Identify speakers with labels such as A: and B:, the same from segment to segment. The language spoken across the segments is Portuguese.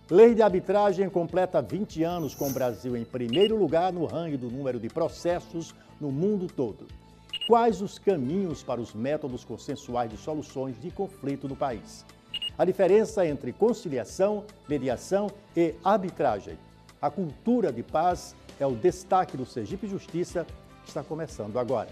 A: Lei de arbitragem completa 20 anos com o Brasil em primeiro lugar no ranking do número de processos no mundo todo. Quais os caminhos para os métodos consensuais de soluções de conflito no país? A diferença entre conciliação, mediação e arbitragem. A cultura de paz é o destaque do Sergipe Justiça, que está começando agora.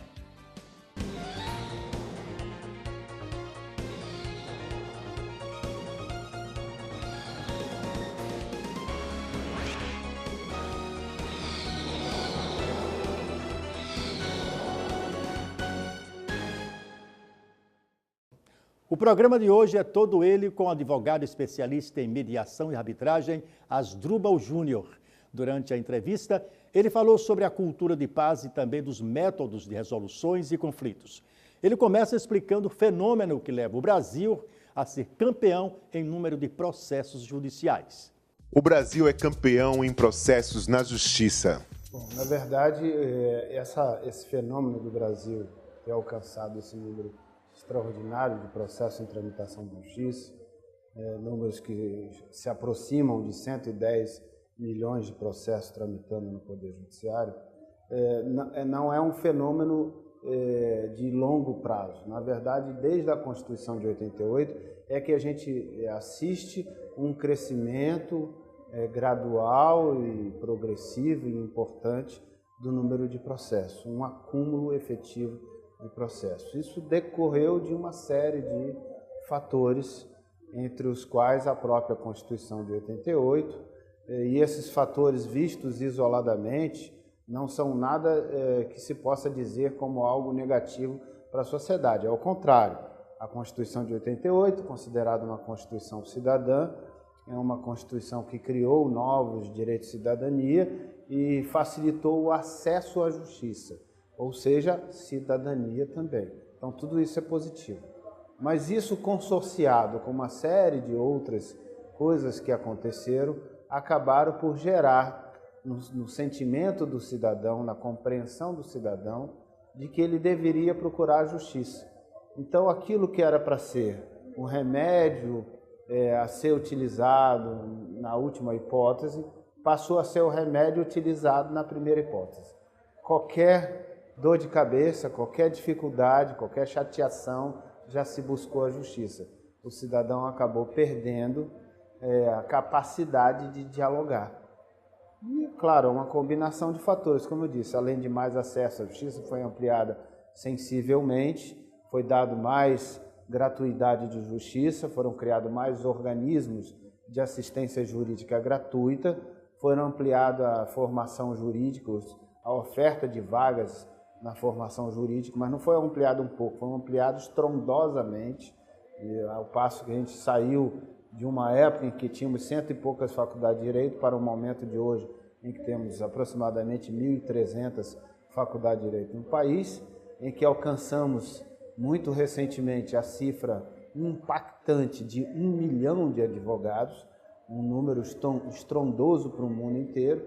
A: O programa de hoje é todo ele com o advogado especialista em mediação e arbitragem, Asdrubal Júnior. Durante a entrevista, ele falou sobre a cultura de paz e também dos métodos de resoluções e conflitos. Ele começa explicando o fenômeno que leva o Brasil a ser campeão em número de processos judiciais.
B: O Brasil é campeão em processos na justiça.
C: Bom, na verdade, esse fenômeno do Brasil ter alcançado esse número extraordinário de processos em tramitação de justiça, números que se aproximam de 110 milhões de processos tramitando no Poder Judiciário, não é um fenômeno de longo prazo. Na verdade, desde a Constituição de 88, é que a gente assiste um crescimento gradual e progressivo e importante do número de processos, um acúmulo efetivo de processos. Isso decorreu de uma série de fatores, entre os quais a própria Constituição de 88, e esses fatores vistos isoladamente não são nada que se possa dizer como algo negativo para a sociedade. Ao contrário, a Constituição de 88, considerada uma Constituição cidadã, é uma Constituição que criou novos direitos de cidadania e facilitou o acesso à justiça, ou seja, cidadania também. Então, tudo isso é positivo. Mas isso consorciado com uma série de outras coisas que aconteceram, acabaram por gerar no sentimento do cidadão, na compreensão do cidadão, de que ele deveria procurar a justiça. Então, aquilo que era para ser um remédio a ser utilizado na última hipótese, passou a ser o remédio utilizado na primeira hipótese. Qualquer dor de cabeça, qualquer dificuldade, qualquer chateação, já se buscou a justiça. O cidadão acabou perdendo a capacidade de dialogar. E, claro, uma combinação de fatores, como eu disse, além de mais acesso à justiça, foi ampliada sensivelmente, foi dado mais gratuidade de justiça, foram criados mais organismos de assistência jurídica gratuita, foram ampliada a formação jurídica, a oferta de vagas na formação jurídica, mas não foi ampliado um pouco, foi ampliado estrondosamente, e ao passo que a gente saiu de uma época em que tínhamos 100 e poucas faculdades de Direito para o momento de hoje, em que temos aproximadamente 1.300 faculdades de Direito no país, em que alcançamos muito recentemente a cifra impactante de 1 milhão de advogados, um número estrondoso para o mundo inteiro.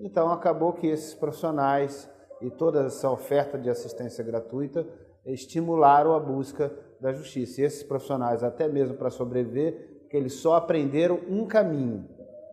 C: Então, acabou que esses profissionais e toda essa oferta de assistência gratuita estimularam a busca da justiça. E esses profissionais, até mesmo para sobreviver, que eles só aprenderam um caminho,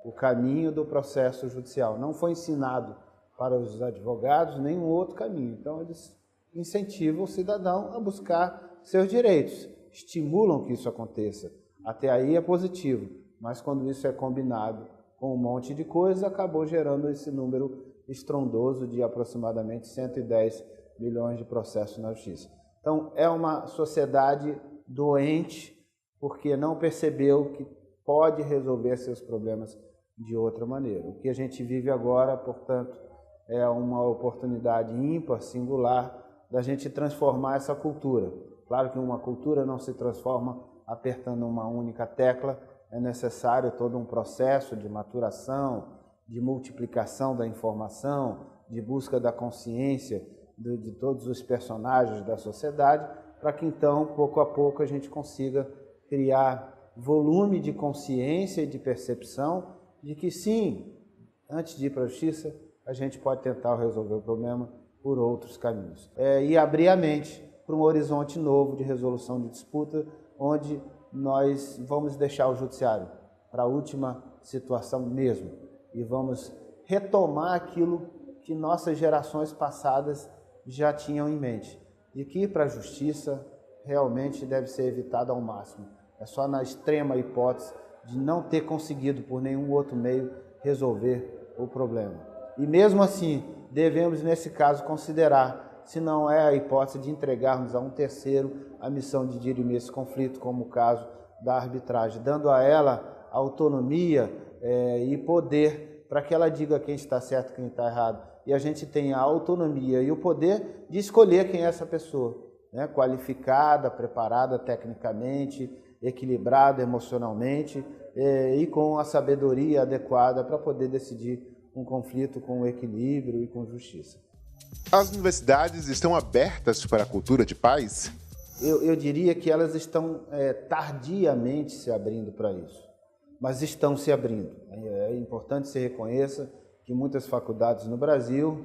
C: o caminho do processo judicial. Não foi ensinado para os advogados nenhum outro caminho. Então, eles incentivam o cidadão a buscar seus direitos, estimulam que isso aconteça. Até aí é positivo, mas quando isso é combinado com um monte de coisas, acabou gerando esse número estrondoso de aproximadamente 110 milhões de processos na justiça. Então, é uma sociedade doente porque não percebeu que pode resolver seus problemas de outra maneira. O que a gente vive agora, portanto, é uma oportunidade ímpar, singular, da gente transformar essa cultura. Claro que uma cultura não se transforma apertando uma única tecla, é necessário todo um processo de maturação, de multiplicação da informação, de busca da consciência de todos os personagens da sociedade, para que então, pouco a pouco, a gente consiga criar volume de consciência e de percepção de que sim, antes de ir para a justiça, a gente pode tentar resolver o problema por outros caminhos. E abrir a mente para um horizonte novo de resolução de disputa, onde nós vamos deixar o judiciário para a última situação mesmo. E vamos retomar aquilo que nossas gerações passadas já tinham em mente. E que ir para a justiça realmente deve ser evitado ao máximo. É só na extrema hipótese de não ter conseguido por nenhum outro meio resolver o problema. E mesmo assim, devemos nesse caso considerar, se não é a hipótese de entregarmos a um terceiro a missão de dirimir esse conflito, como o caso da arbitragem, dando a ela autonomia e poder para que ela diga quem está certo e quem está errado. E a gente tem a autonomia e o poder de escolher quem é essa pessoa, né? Qualificada, preparada tecnicamente, equilibrada emocionalmente e com a sabedoria adequada para poder decidir um conflito com equilíbrio e com justiça.
B: As universidades estão abertas para a cultura de paz?
C: Eu diria que elas estão tardiamente se abrindo para isso, mas estão se abrindo. É importante que se reconheça que muitas faculdades no Brasil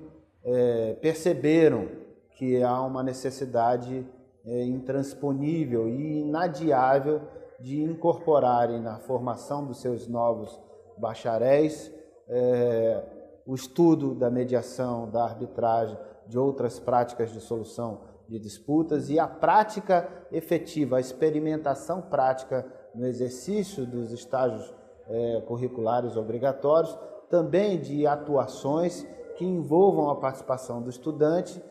C: perceberam que há uma necessidade intransponível e inadiável de incorporarem na formação dos seus novos bacharéis o estudo da mediação, da arbitragem, de outras práticas de solução de disputas e a prática efetiva, a experimentação prática no exercício dos estágios curriculares obrigatórios, também de atuações que envolvam a participação do estudante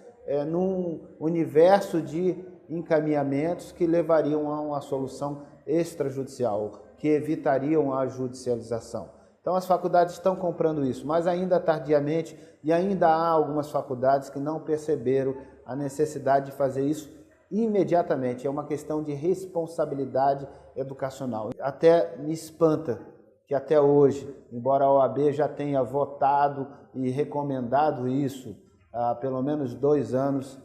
C: num universo de encaminhamentos que levariam a uma solução extrajudicial, que evitariam a judicialização. Então as faculdades estão comprando isso, mas ainda tardiamente, e ainda há algumas faculdades que não perceberam a necessidade de fazer isso imediatamente. É uma questão de responsabilidade educacional. Até me espanta que até hoje, embora a OAB já tenha votado e recomendado isso há pelo menos 2 anos,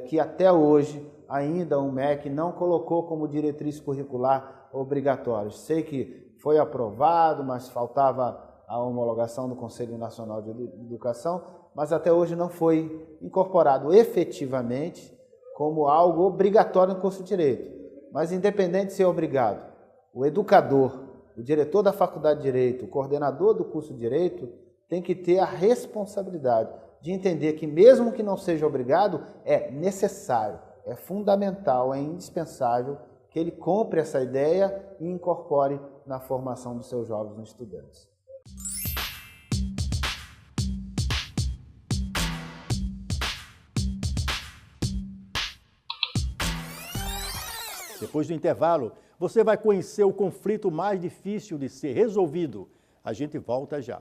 C: que até hoje ainda o MEC não colocou como diretriz curricular obrigatória. Sei que foi aprovado, mas faltava a homologação do Conselho Nacional de Educação, mas até hoje não foi incorporado efetivamente como algo obrigatório no curso de Direito. Mas independente de ser obrigado, o educador, o diretor da Faculdade de Direito, o coordenador do curso de Direito, tem que ter a responsabilidade de entender que mesmo que não seja obrigado, é necessário, é fundamental, é indispensável que ele compre essa ideia e incorpore na formação dos seus jovens estudantes.
A: Depois do intervalo, você vai conhecer o conflito mais difícil de ser resolvido. A gente volta já.